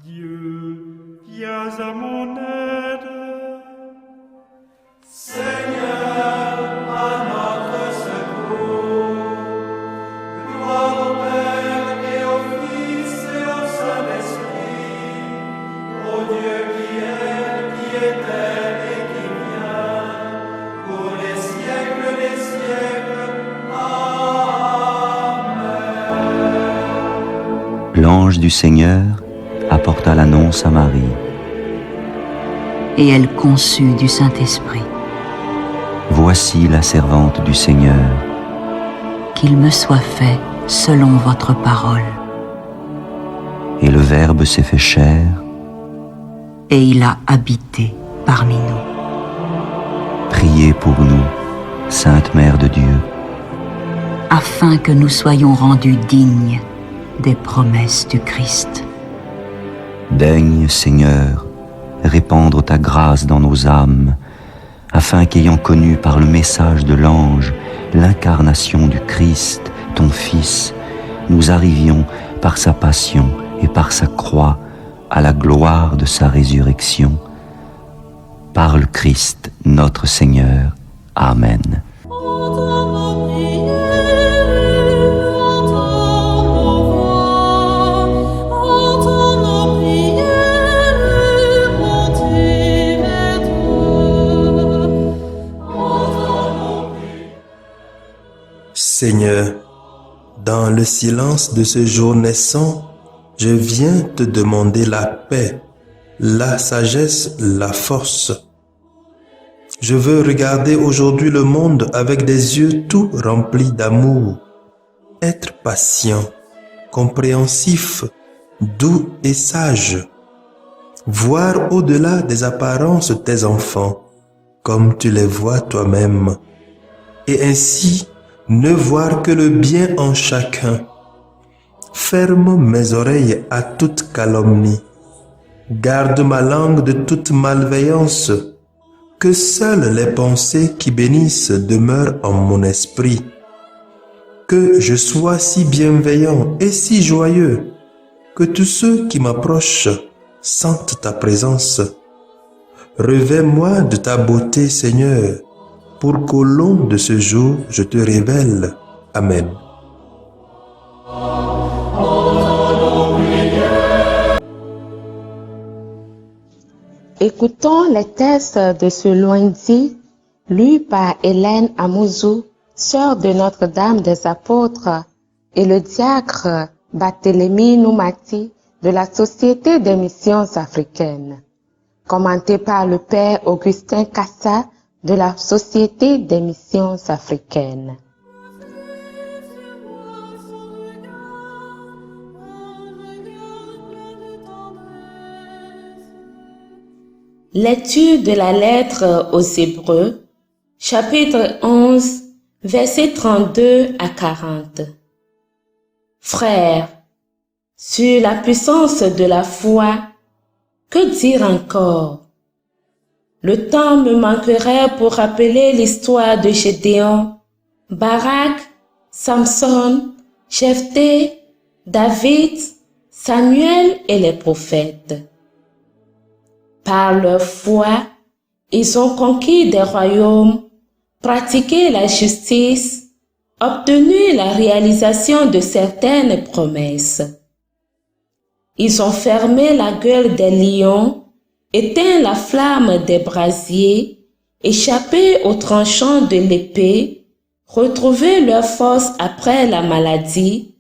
Dieu, viens à mon aide. Seigneur, à notre secours. Gloire au Père et au Fils et au Saint-Esprit, au Dieu qui était et qui vient, pour les siècles des siècles. Amen. L'ange du Seigneur apporta l'annonce à Marie. Et elle conçut du Saint-Esprit. Voici la servante du Seigneur. Qu'il me soit fait selon votre parole. Et le Verbe s'est fait chair. Et il a habité parmi nous. Priez pour nous, Sainte Mère de Dieu, Afin que nous soyons rendus dignes des promesses du Christ. Daigne, Seigneur, répandre ta grâce dans nos âmes, afin qu'ayant connu par le message de l'ange l'incarnation du Christ, ton Fils, nous arrivions par sa passion et par sa croix à la gloire de sa résurrection. Par le Christ notre Seigneur. Amen. Seigneur, dans le silence de ce jour naissant, je viens te demander la paix, la sagesse, la force. Je veux regarder aujourd'hui le monde avec des yeux tout remplis d'amour, être patient, compréhensif, doux et sage, voir au-delà des apparences tes enfants, comme tu les vois toi-même, et ainsi ne voir que le bien en chacun. Ferme mes oreilles à toute calomnie. Garde ma langue de toute malveillance. Que seules les pensées qui bénissent demeurent en mon esprit. Que je sois si bienveillant et si joyeux, que tous ceux qui m'approchent sentent ta présence. Revêts-moi de ta beauté, Seigneur, pour qu'au long de ce jour, je te révèle. Amen. Écoutons les textes de ce lundi, lus par Hélène Amouzou, sœur de Notre-Dame des Apôtres, et le diacre Barthélemy Noumati de la Société des Missions africaines. Commenté par le Père Augustin Kassa de la Société des Missions africaines. Lecture de la lettre aux Hébreux, chapitre 11, versets 32 à 40. Frères, sur la puissance de la foi, que dire encore? Le temps me manquerait pour rappeler l'histoire de Gédéon, Barak, Samson, Jephthé, David, Samuel et les prophètes. Par leur foi, ils ont conquis des royaumes, pratiqué la justice, obtenu la réalisation de certaines promesses. Ils ont fermé la gueule des lions, éteint la flamme des brasiers, échappé aux tranchants de l'épée, retrouvé leur force après la maladie,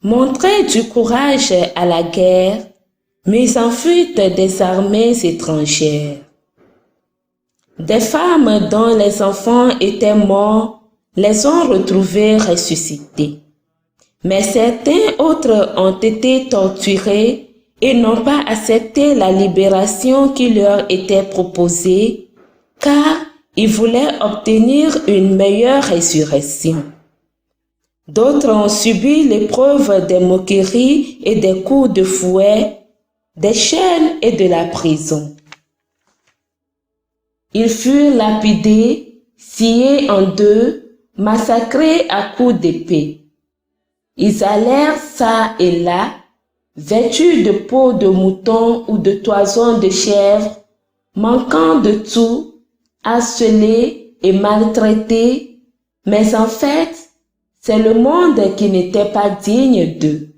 montré du courage à la guerre, mis en fuite des armées étrangères. Des femmes dont les enfants étaient morts les ont retrouvés ressuscités. Mais certains autres ont été torturés et n'ont pas accepté la libération qui leur était proposée, car ils voulaient obtenir une meilleure résurrection. D'autres ont subi l'épreuve des moqueries et des coups de fouet, des chaînes et de la prison. Ils furent lapidés, sciés en deux, massacrés à coups d'épée. Ils allèrent çà et là, vêtus de peau de mouton ou de toison de chèvre, manquant de tout, harcelés et maltraités, mais en fait, c'est le monde qui n'était pas digne d'eux.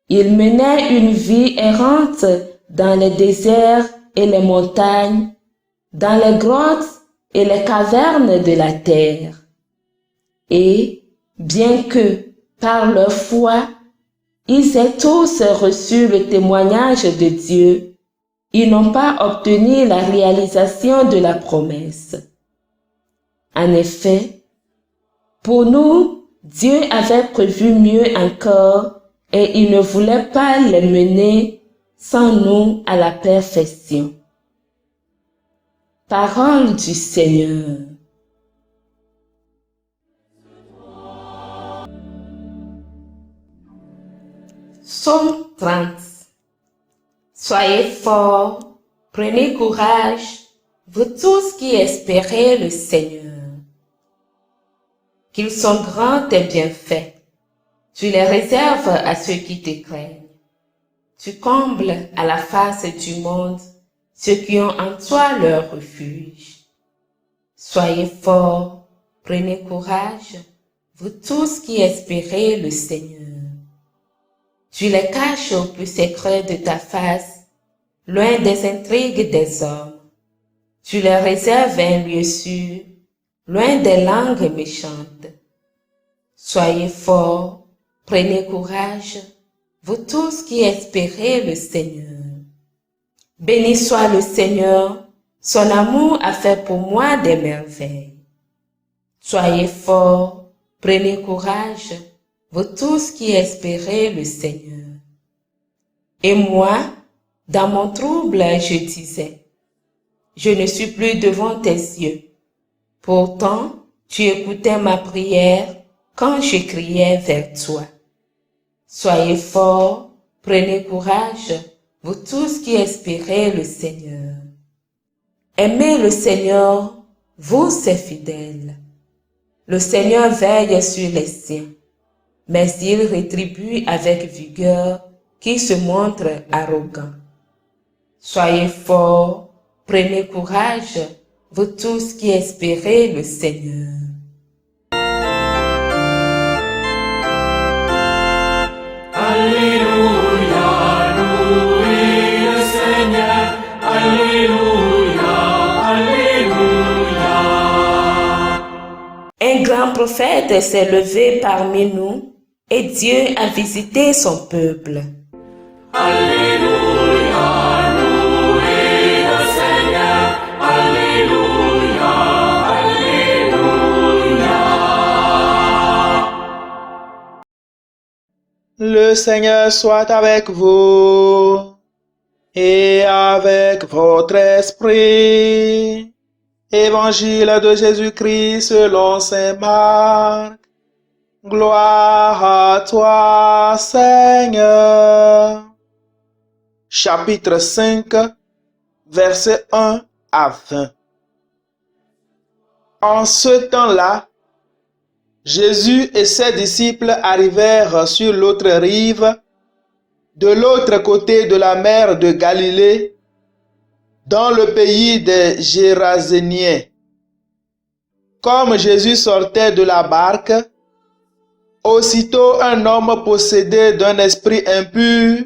Ils menaient une vie errante dans les déserts et les montagnes, dans les grottes et les cavernes de la terre. Et, bien que, par leur foi, ils aient tous reçu le témoignage de Dieu, ils n'ont pas obtenu la réalisation de la promesse. En effet, pour nous, Dieu avait prévu mieux encore et il ne voulait pas les mener sans nous à la perfection. Parole du Seigneur. Psaume 30. Soyez forts, prenez courage, vous tous qui espérez le Seigneur. Qu'ils sont grands tes bienfaits, tu les réserves à ceux qui te craignent. Tu combles à la face du monde ceux qui ont en toi leur refuge. Soyez forts, prenez courage, vous tous qui espérez le Seigneur. Tu les caches au plus secret de ta face, loin des intrigues des hommes. Tu les réserves un lieu sûr, loin des langues méchantes. Soyez forts, prenez courage, vous tous qui espérez le Seigneur. Béni soit le Seigneur, son amour a fait pour moi des merveilles. Soyez forts, prenez courage, vous tous qui espérez le Seigneur. Et moi, dans mon trouble, je disais, je ne suis plus devant tes yeux. Pourtant, tu écoutais ma prière quand je criais vers toi. Soyez forts, prenez courage, vous tous qui espérez le Seigneur. Aimez le Seigneur, vous ses fidèles. Le Seigneur veille sur les siens, mais il rétribue avec vigueur qui se montre arrogant. Soyez forts, prenez courage, vous tous qui espérez le Seigneur. Alléluia, louez le Seigneur, Alléluia, Alléluia. Un grand prophète s'est levé parmi nous et Dieu a visité son peuple. Alléluia, louez le Seigneur, Alléluia, Alléluia. Le Seigneur soit avec vous et avec votre esprit. Évangile de Jésus-Christ selon saint Marc. Gloire à toi, Seigneur. Chapitre 5, versets 1 à 20. En ce temps-là, Jésus et ses disciples arrivèrent sur l'autre rive, de l'autre côté de la mer de Galilée, dans le pays des Géraséniens. Comme Jésus sortait de la barque, aussitôt un homme possédé d'un esprit impur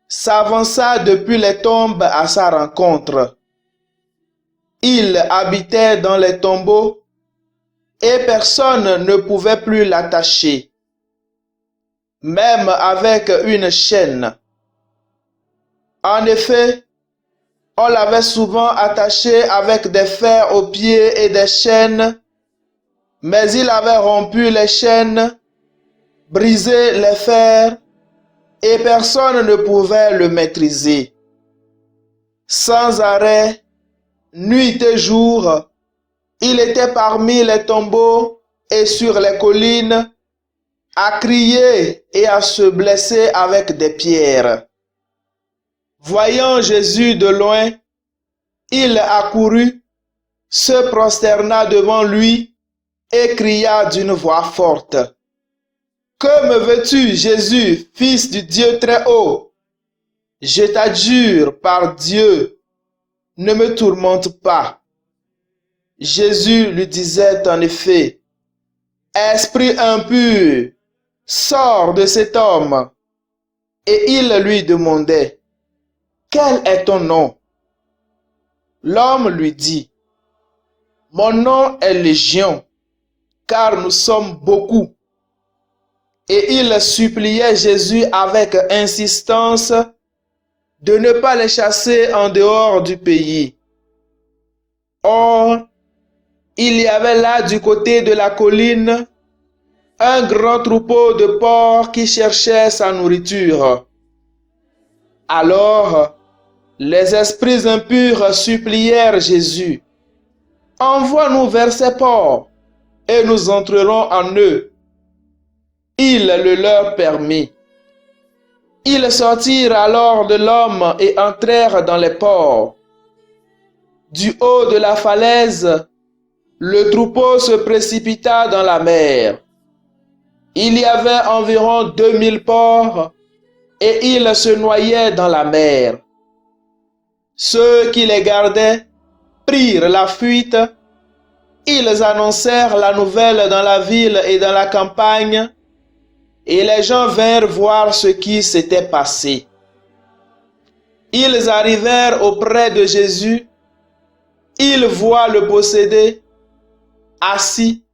s'avança depuis les tombes à sa rencontre. Il habitait dans les tombeaux et personne ne pouvait plus l'attacher, même avec une chaîne. En effet, on l'avait souvent attaché avec des fers aux pieds et des chaînes, mais il avait rompu les chaînes, brisé les fers, et personne ne pouvait le maîtriser. Sans arrêt, nuit et jour, il était parmi les tombeaux et sur les collines, à crier et à se blesser avec des pierres. Voyant Jésus de loin, il accourut, se prosterna devant lui et cria d'une voix forte: Que me veux-tu, Jésus, fils du Dieu très haut? Je t'adjure par Dieu, ne me tourmente pas. Jésus lui disait en effet, Esprit impur, sors de cet homme. Et il lui demandait, Quel est ton nom? L'homme lui dit, Mon nom est Légion, car nous sommes beaucoup. Et il suppliait Jésus avec insistance de ne pas les chasser en dehors du pays. Or, il y avait là du côté de la colline un grand troupeau de porcs qui cherchait sa nourriture. Alors, les esprits impurs supplièrent Jésus, Envoie-nous vers ces porcs, et nous entrerons en eux. Il le leur permit. Ils sortirent alors de l'homme et entrèrent dans les porcs. Du haut de la falaise, le troupeau se précipita dans la mer. Il y avait environ 2000 porcs et ils se noyaient dans la mer. Ceux qui les gardaient prirent la fuite. Ils annoncèrent la nouvelle dans la ville et dans la campagne, et les gens vinrent voir ce qui s'était passé. Ils arrivèrent auprès de Jésus. Ils voient le possédé, assis,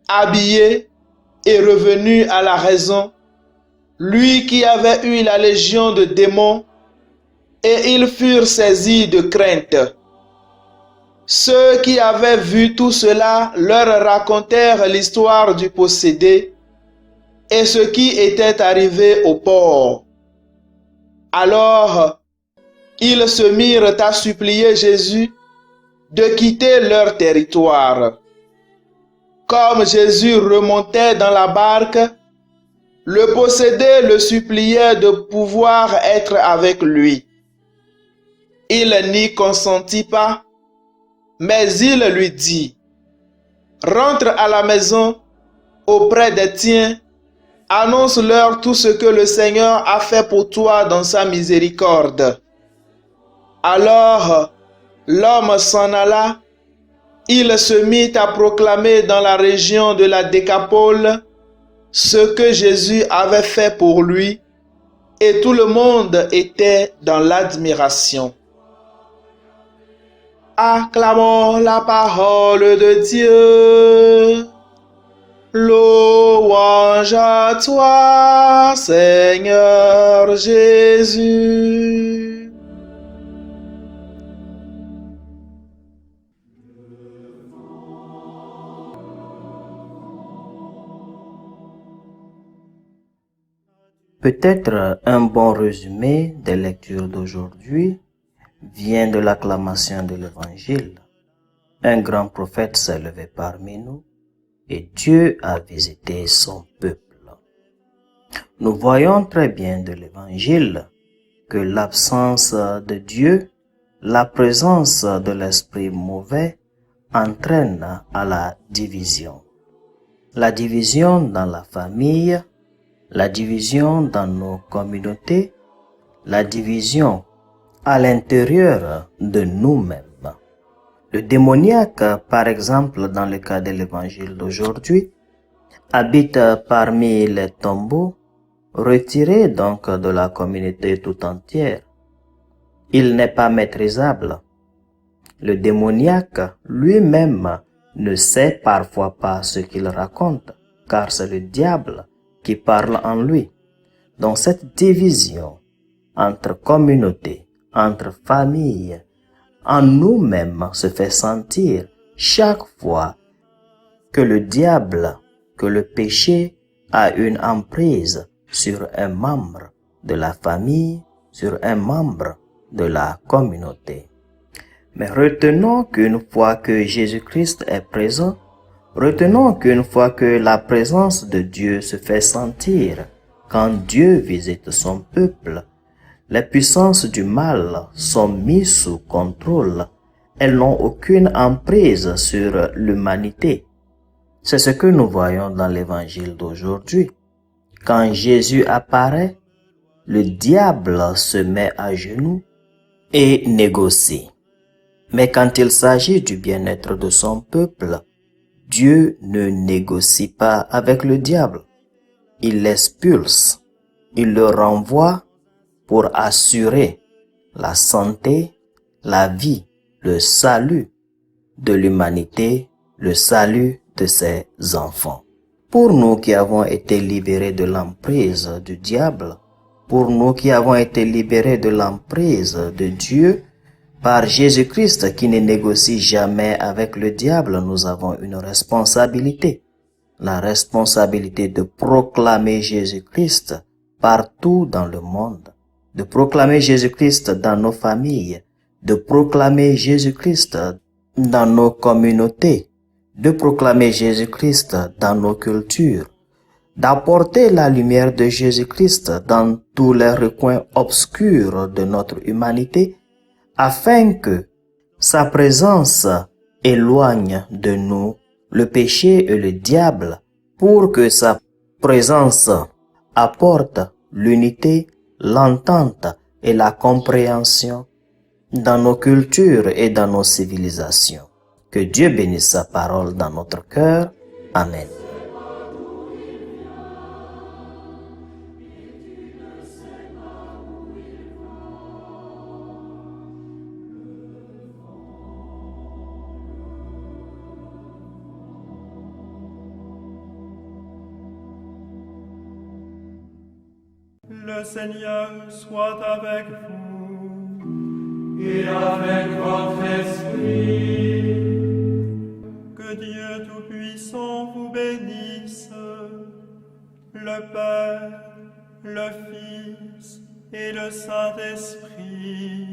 habillé et revenu à la raison, lui qui avait eu la légion de démons, et ils furent saisis de crainte. Ceux qui avaient vu tout cela leur racontèrent l'histoire du possédé et ce qui était arrivé au porc. Alors, ils se mirent à supplier Jésus de quitter leur territoire. Comme Jésus remontait dans la barque, le possédé le suppliait de pouvoir être avec lui. Il n'y consentit pas, mais il lui dit, « Rentre à la maison auprès des tiens, annonce-leur tout ce que le Seigneur a fait pour toi dans sa miséricorde. » Alors, l'homme s'en alla, il se mit à proclamer dans la région de la Décapole ce que Jésus avait fait pour lui, et tout le monde était dans l'admiration. Acclamons la parole de Dieu. Louange à toi, Seigneur Jésus. Peut-être un bon résumé des lectures d'aujourd'hui vient de l'acclamation de l'Évangile. Un grand prophète s'est levé parmi nous et Dieu a visité son peuple. Nous voyons très bien de l'Évangile que l'absence de Dieu, la présence de l'esprit mauvais entraîne à la division. La division dans la famille, la division dans nos communautés, la division à l'intérieur de nous-mêmes. Le démoniaque, par exemple, dans le cas de l'évangile d'aujourd'hui, habite parmi les tombeaux, retiré donc de la communauté tout entière. Il n'est pas maîtrisable. Le démoniaque lui-même ne sait parfois pas ce qu'il raconte, car c'est le diable qui parle en lui. Donc cette division entre communautés, entre familles, en nous-mêmes se fait sentir chaque fois que le diable, que le péché a une emprise sur un membre de la famille, sur un membre de la communauté. Mais retenons qu'une fois que Jésus-Christ est présent, retenons qu'une fois que la présence de Dieu se fait sentir, quand Dieu visite son peuple, les puissances du mal sont mises sous contrôle. Elles n'ont aucune emprise sur l'humanité. C'est ce que nous voyons dans l'évangile d'aujourd'hui. Quand Jésus apparaît, le diable se met à genoux et négocie. Mais quand il s'agit du bien-être de son peuple, Dieu ne négocie pas avec le diable. Il l'expulse, il le renvoie pour assurer la santé, la vie, le salut de l'humanité, le salut de ses enfants. Pour nous qui avons été libérés de l'emprise du diable, pour nous qui avons été libérés de l'emprise de Dieu, par Jésus-Christ qui ne négocie jamais avec le diable, nous avons une responsabilité. La responsabilité de proclamer Jésus-Christ partout dans le monde, de proclamer Jésus-Christ dans nos familles, de proclamer Jésus-Christ dans nos communautés, de proclamer Jésus-Christ dans nos cultures, d'apporter la lumière de Jésus-Christ dans tous les recoins obscurs de notre humanité, afin que sa présence éloigne de nous le péché et le diable, pour que sa présence apporte l'unité, l'entente et la compréhension dans nos cultures et dans nos civilisations. Que Dieu bénisse sa parole dans notre cœur. Amen. Le Seigneur soit avec vous. Et avec votre esprit. Que Dieu Tout-Puissant vous bénisse, le Père, le Fils et le Saint-Esprit.